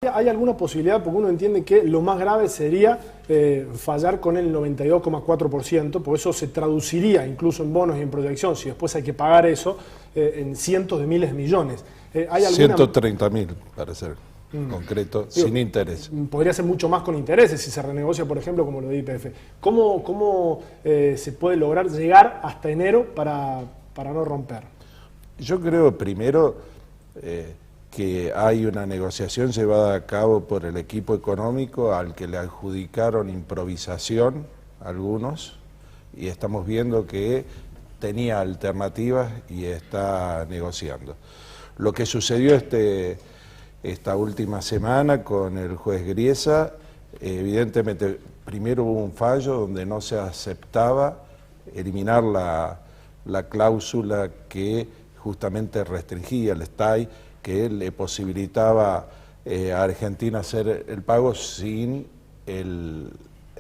¿Hay alguna posibilidad? Porque uno entiende que lo más grave sería fallar con el 92,4%, porque eso se traduciría incluso en bonos y en proyección, si después hay que pagar eso, en cientos de miles de millones. ¿Hay alguna... 130.000, para ser concreto, sin interés. Podría ser mucho más con intereses si se renegocia, por ejemplo, como lo de YPF. ¿Cómo se puede lograr llegar hasta enero para no romper? Yo creo primero que hay una negociación llevada a cabo por el equipo económico al que le adjudicaron improvisación algunos, y estamos viendo que tenía alternativas y está negociando. Lo que sucedió esta última semana con el juez Griesa, evidentemente primero hubo un fallo donde no se aceptaba eliminar la cláusula que justamente restringía el STAI, que le posibilitaba a Argentina hacer el pago sin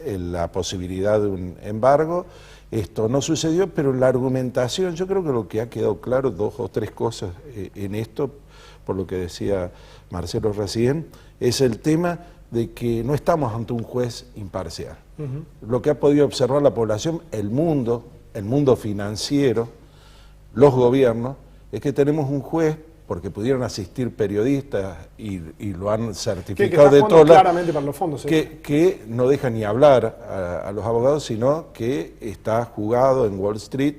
la posibilidad de un embargo. Esto no sucedió, pero la argumentación, yo creo que lo que ha quedado claro, dos o tres cosas en esto, por lo que decía Marcelo recién, es el tema de que no estamos ante un juez imparcial. Lo que ha podido observar la población, el mundo financiero, los gobiernos, es que tenemos un juez, porque pudieron asistir periodistas y lo han certificado de todos lados, claramente para los fondos, sí. que no deja ni hablar a los abogados, sino que está jugado en Wall Street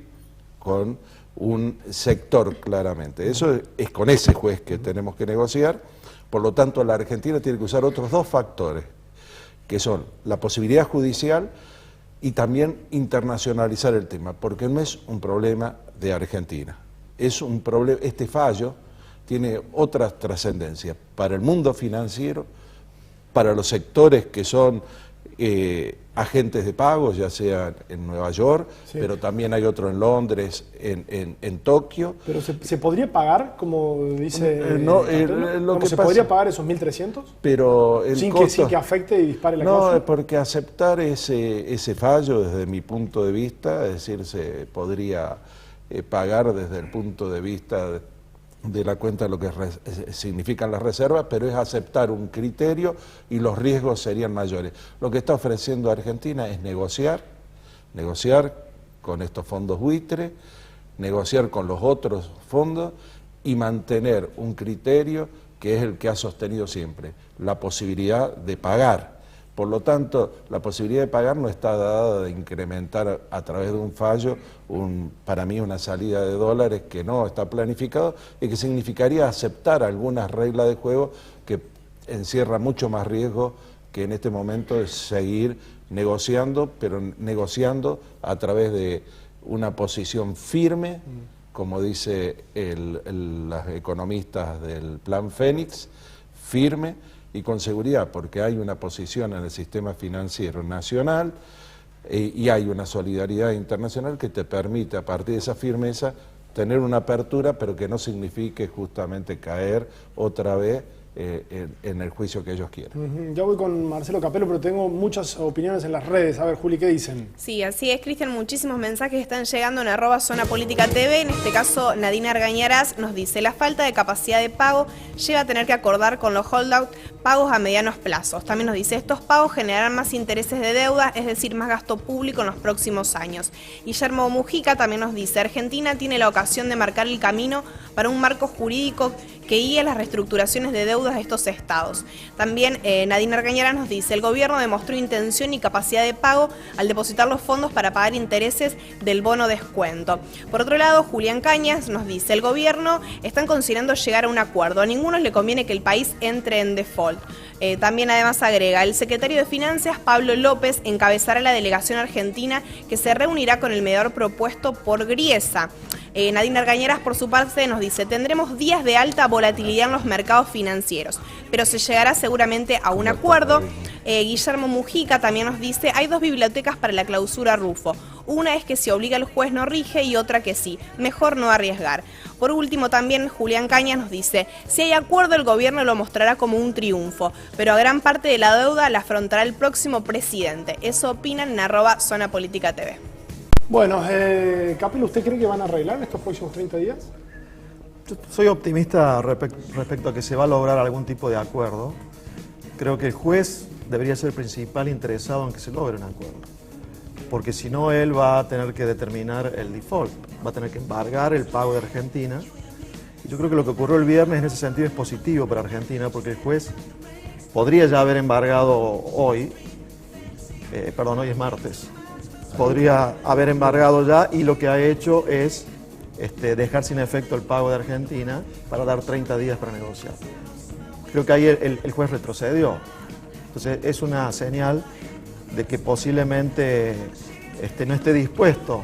con un sector claramente. Eso es con ese juez que tenemos que negociar. Por lo tanto, la Argentina tiene que usar otros dos factores, que son la posibilidad judicial y también internacionalizar el tema, porque no es un problema de Argentina, es un problema, este fallo tiene otra trascendencia para el mundo financiero, para los sectores que son agentes de pago, ya sea en Nueva York, sí, pero también hay otro en Londres, en Tokio. ¿Pero se podría pagar, como dice ¿Se podría pagar esos 1.300? Pero el sin costo, que afecte y dispare la cláusula. No, porque aceptar ese fallo desde mi punto de vista, es decir, se podría pagar desde el punto de vista de la cuenta de lo que significan las reservas, pero es aceptar un criterio y los riesgos serían mayores. Lo que está ofreciendo Argentina es negociar con estos fondos buitre, negociar con los otros fondos y mantener un criterio que es el que ha sostenido siempre, la posibilidad de pagar. Por lo tanto, la posibilidad de pagar no está dada de incrementar a través de un fallo, para mí una salida de dólares que no está planificado y que significaría aceptar algunas reglas de juego que encierra mucho más riesgo que en este momento es seguir negociando, pero negociando a través de una posición firme, como dice los economistas del Plan Fénix, firme y con seguridad, porque hay una posición en el sistema financiero nacional y hay una solidaridad internacional que te permite, a partir de esa firmeza, tener una apertura, pero que no signifique justamente caer otra vez en el juicio que ellos quieren. Ya voy con Marcelo Capello, pero tengo muchas opiniones en las redes. A ver, Juli, ¿qué dicen? Sí, así es, Cristian, muchísimos mensajes están llegando en @ZonaPolíticaTV. En este caso, Nadine Argañarás nos dice: la falta de capacidad de pago lleva a tener que acordar con los holdout pagos a medianos plazos. También nos dice: estos pagos generarán más intereses de deuda, es decir, más gasto público en los próximos años. Guillermo Mujica también nos dice: Argentina tiene la ocasión de marcar el camino para un marco jurídico que guíe las reestructuraciones de deudas de estos estados. También Nadine Argañarás nos dice: el gobierno demostró intención y capacidad de pago al depositar los fondos para pagar intereses del bono descuento. Por otro lado, Julián Cañas nos dice: el gobierno están considerando llegar a un acuerdo, a ninguno le conviene que el país entre en default. También además agrega: el secretario de Finanzas, Pablo López, encabezará la delegación argentina que se reunirá con el mediador propuesto por Griesa. Nadine Argañarás, por su parte, nos dice: tendremos días de alta volatilidad en los mercados financieros, pero se llegará seguramente a un acuerdo. Guillermo Mujica también nos dice: hay dos bibliotecas para la clausura Rufo. Una es que si obliga al juez no rige y otra que sí. Mejor no arriesgar. Por último, también Julián Cañas nos dice: si hay acuerdo, el gobierno lo mostrará como un triunfo, pero a gran parte de la deuda la afrontará el próximo presidente. Eso opinan en @ZonaPolíticaTV. Bueno, Capello, ¿usted cree que van a arreglar estos próximos 30 días? Yo soy optimista respecto a que se va a lograr algún tipo de acuerdo. creo que el juez debería ser el principal interesado en que se logre un acuerdo. Porque si no, él va a tener que determinar el default, va a tener que embargar el pago de Argentina. Y yo creo que lo que ocurrió el viernes en ese sentido es positivo para Argentina, porque el juez podría ya haber embargado hoy, hoy es martes, podría haber embargado ya, y lo que ha hecho es dejar sin efecto el pago de Argentina para dar 30 días para negociar. Creo que ahí el juez retrocedió. Entonces es una señal de que posiblemente no esté dispuesto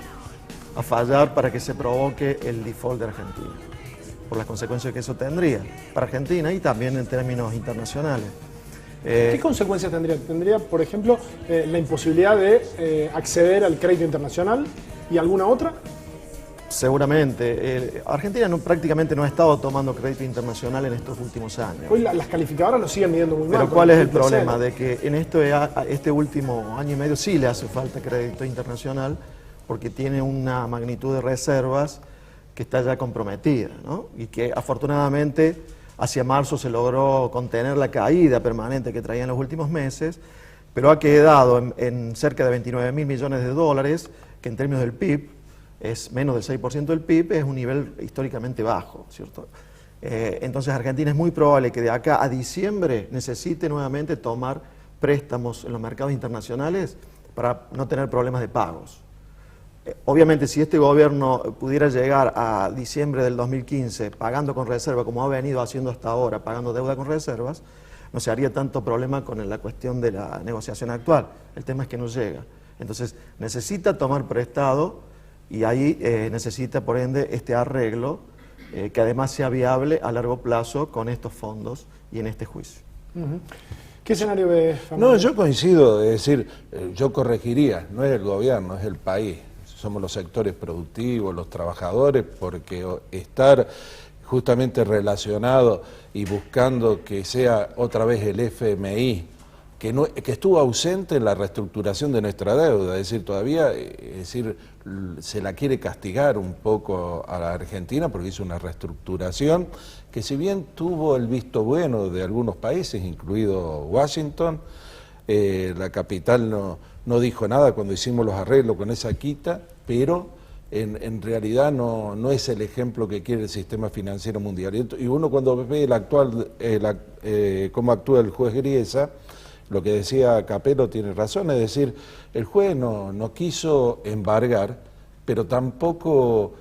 a fallar para que se provoque el default de Argentina, por las consecuencias que eso tendría para Argentina y también en términos internacionales. ¿Qué consecuencias tendría? ¿Tendría, por ejemplo, la imposibilidad de acceder al crédito internacional y alguna otra? Seguramente. Argentina prácticamente no ha estado tomando crédito internacional en estos últimos años. Hoy las calificadoras lo siguen midiendo muy mal. Pero ¿cuál es el problema? De que en este último año y medio sí le hace falta crédito internacional porque tiene una magnitud de reservas que está ya comprometida, ¿no? Y que afortunadamente hacia marzo se logró contener la caída permanente que traía en los últimos meses, pero ha quedado en cerca de 29.000 millones de dólares, que en términos del PIB es menos del 6% del PIB, es un nivel históricamente bajo, ¿cierto? Entonces Argentina es muy probable que de acá a diciembre necesite nuevamente tomar préstamos en los mercados internacionales para no tener problemas de pagos. Obviamente, si este gobierno pudiera llegar a diciembre del 2015 pagando con reserva, como ha venido haciendo hasta ahora, pagando deuda con reservas, no se haría tanto problema con la cuestión de la negociación actual. El tema es que no llega. Entonces, necesita tomar prestado y ahí necesita, por ende, este arreglo que además sea viable a largo plazo con estos fondos y en este juicio. ¿Qué escenario ves? No, yo coincido, es decir, yo corregiría, no es el gobierno, es el país. Somos los sectores productivos, los trabajadores, porque estar justamente relacionado y buscando que sea otra vez el FMI, que estuvo ausente en la reestructuración de nuestra deuda, es decir, todavía se la quiere castigar un poco a la Argentina porque hizo una reestructuración que si bien tuvo el visto bueno de algunos países, incluido Washington, la capital no dijo nada cuando hicimos los arreglos con esa quita, pero en realidad no es el ejemplo que quiere el sistema financiero mundial. Y uno cuando ve cómo actúa el juez Griesa, lo que decía Capello tiene razón, es decir, el juez no quiso embargar, pero tampoco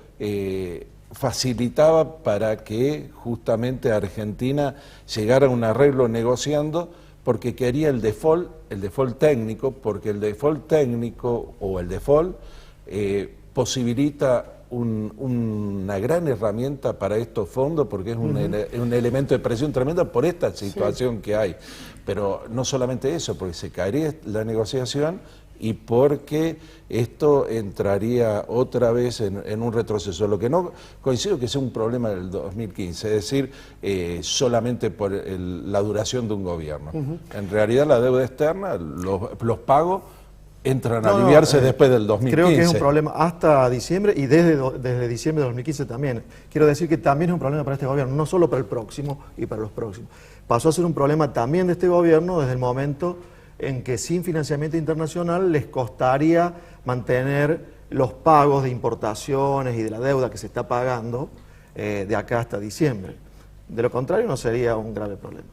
facilitaba para que justamente Argentina llegara a un arreglo negociando, porque quería el default técnico, porque el default técnico o el default posibilita una gran herramienta para estos fondos, porque es un elemento de presión tremenda por esta situación que hay. Pero no solamente eso, porque se caería la negociación y porque esto entraría otra vez en un retroceso. Lo que no coincido que sea un problema del 2015, es decir, solamente por la duración de un gobierno. En realidad la deuda externa, los pagos entran a aliviarse después del 2015. Creo que es un problema hasta diciembre y desde diciembre de 2015 también. Quiero decir que también es un problema para este gobierno, no solo para el próximo y para los próximos. Pasó a ser un problema también de este gobierno desde el momento en que sin financiamiento internacional les costaría mantener los pagos de importaciones y de la deuda que se está pagando de acá hasta diciembre. De lo contrario no sería un grave problema.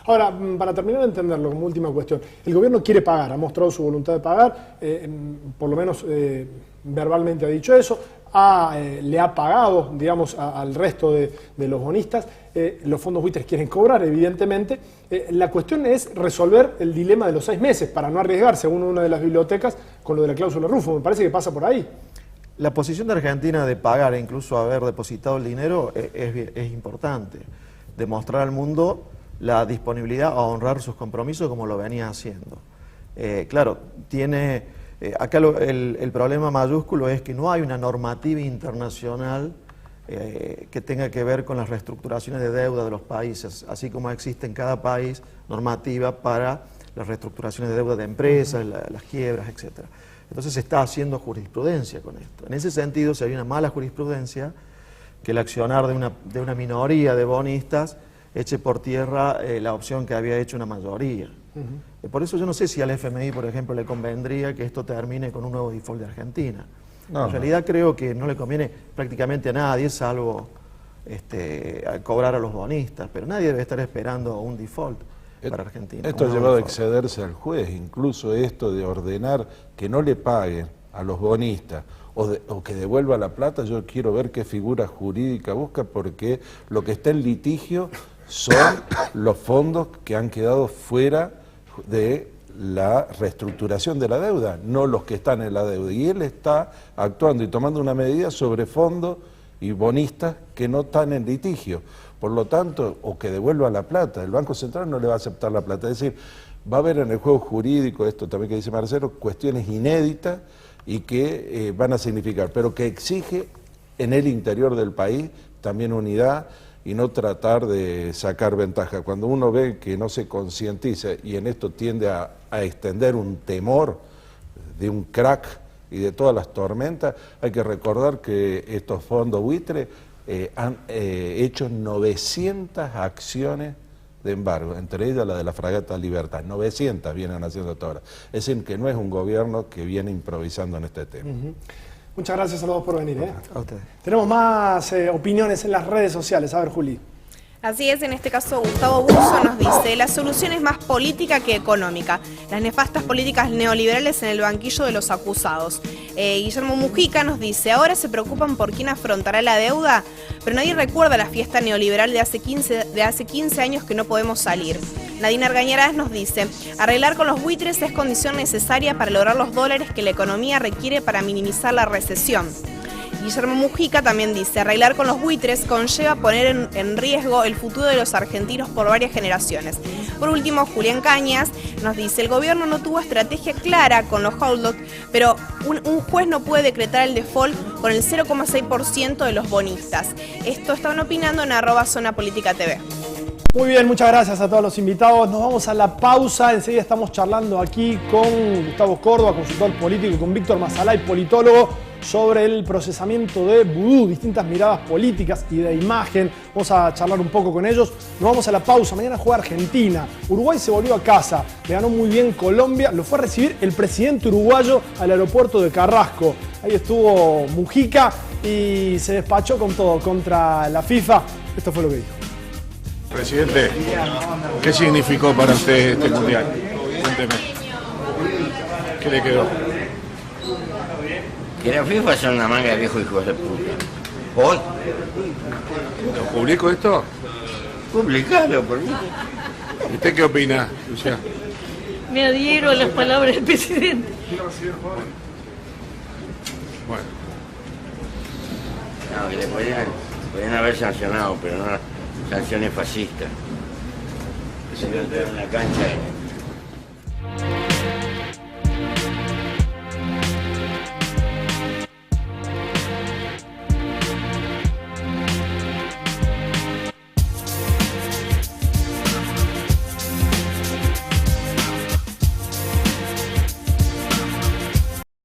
Ahora, para terminar de entenderlo como última cuestión, el gobierno quiere pagar, ha mostrado su voluntad de pagar, por lo menos verbalmente ha dicho eso, le ha pagado, digamos, al resto de los bonistas, los fondos buitres quieren cobrar, evidentemente. La cuestión es resolver el dilema de los 6 meses para no arriesgar, según una de las bibliotecas, con lo de la cláusula Rufo. Me parece que pasa por ahí. La posición de Argentina de pagar e incluso haber depositado el dinero es importante. Demostrar al mundo la disponibilidad a honrar sus compromisos como lo venía haciendo. Claro, acá el problema mayúsculo es que no hay una normativa internacional que tenga que ver con las reestructuraciones de deuda de los países, así como existe en cada país normativa para las reestructuraciones de deuda de empresas, las quiebras, etc. Entonces se está haciendo jurisprudencia con esto. En ese sentido, si hay una mala jurisprudencia, que el accionar de una minoría de bonistas eche por tierra la opción que había hecho una mayoría. Por eso yo no sé si al FMI, por ejemplo, le convendría que esto termine con un nuevo default de Argentina. En realidad creo que no le conviene prácticamente a nadie, salvo a cobrar a los bonistas, pero nadie debe estar esperando un default para Argentina. Esto ha llevado a excederse al juez, incluso esto de ordenar que no le paguen a los bonistas o que devuelva la plata. Yo quiero ver qué figura jurídica busca, porque lo que está en litigio son los fondos que han quedado fuera de la reestructuración de la deuda, no los que están en la deuda. Y él está actuando y tomando una medida sobre fondos y bonistas que no están en litigio. Por lo tanto, o que devuelva la plata. El Banco Central no le va a aceptar la plata. Es decir, va a haber en el juego jurídico, esto también que dice Marcelo, cuestiones inéditas y que van a significar, pero que exige en el interior del país también unidad y no tratar de sacar ventaja. Cuando uno ve que no se concientiza y en esto tiende a extender un temor de un crack y de todas las tormentas, hay que recordar que estos fondos buitres han hecho 900 acciones de embargo, entre ellas la de la fragata Libertad. 900 vienen haciendo hasta ahora. Es decir, que no es un gobierno que viene improvisando en este tema. Muchas gracias a los dos por venir. A ustedes. Tenemos más opiniones en las redes sociales. A ver, Juli. Así es, en este caso Gustavo Buzo nos dice: la solución es más política que económica. Las nefastas políticas neoliberales en el banquillo de los acusados. Guillermo Mujica nos dice: ahora se preocupan por quién afrontará la deuda, pero nadie recuerda la fiesta neoliberal de hace 15 años que no podemos salir. Nadine Argañarás nos dice: arreglar con los buitres es condición necesaria para lograr los dólares que la economía requiere para minimizar la recesión. Guillermo Mujica también dice: arreglar con los buitres conlleva poner en riesgo el futuro de los argentinos por varias generaciones. Por último, Julián Cañas nos dice: el gobierno no tuvo estrategia clara con los holdouts, pero un juez no puede decretar el default con el 0,6% de los bonistas. Esto están opinando en @ZonaPolíticaTV. Muy bien, muchas gracias a todos los invitados. Nos vamos a la pausa. Enseguida estamos charlando aquí con Gustavo Córdoba, consultor político, y con Víctor Mazalay, politólogo, sobre el procesamiento de Vudú, distintas miradas políticas y de imagen. Vamos a charlar un poco con ellos. Nos vamos a la pausa. Mañana juega Argentina. Uruguay se volvió a casa. Le ganó muy bien Colombia. Lo fue a recibir el presidente uruguayo al aeropuerto de Carrasco. Ahí estuvo Mujica y se despachó con todo contra la FIFA. Esto fue lo que dijo. Presidente, ¿qué significó para usted este mundial? Cuénteme. ¿Qué le quedó? Que la FIFA son una manga de viejos hijos de puta. ¿Hoy? ¿Lo publico esto? Publicalo, por mí. ¿Y usted qué opina, Lucía? Me adhiero a las palabras del presidente. Bueno. No, que le podían haber sancionado, pero no sanciones fascistas. Se le en la cancha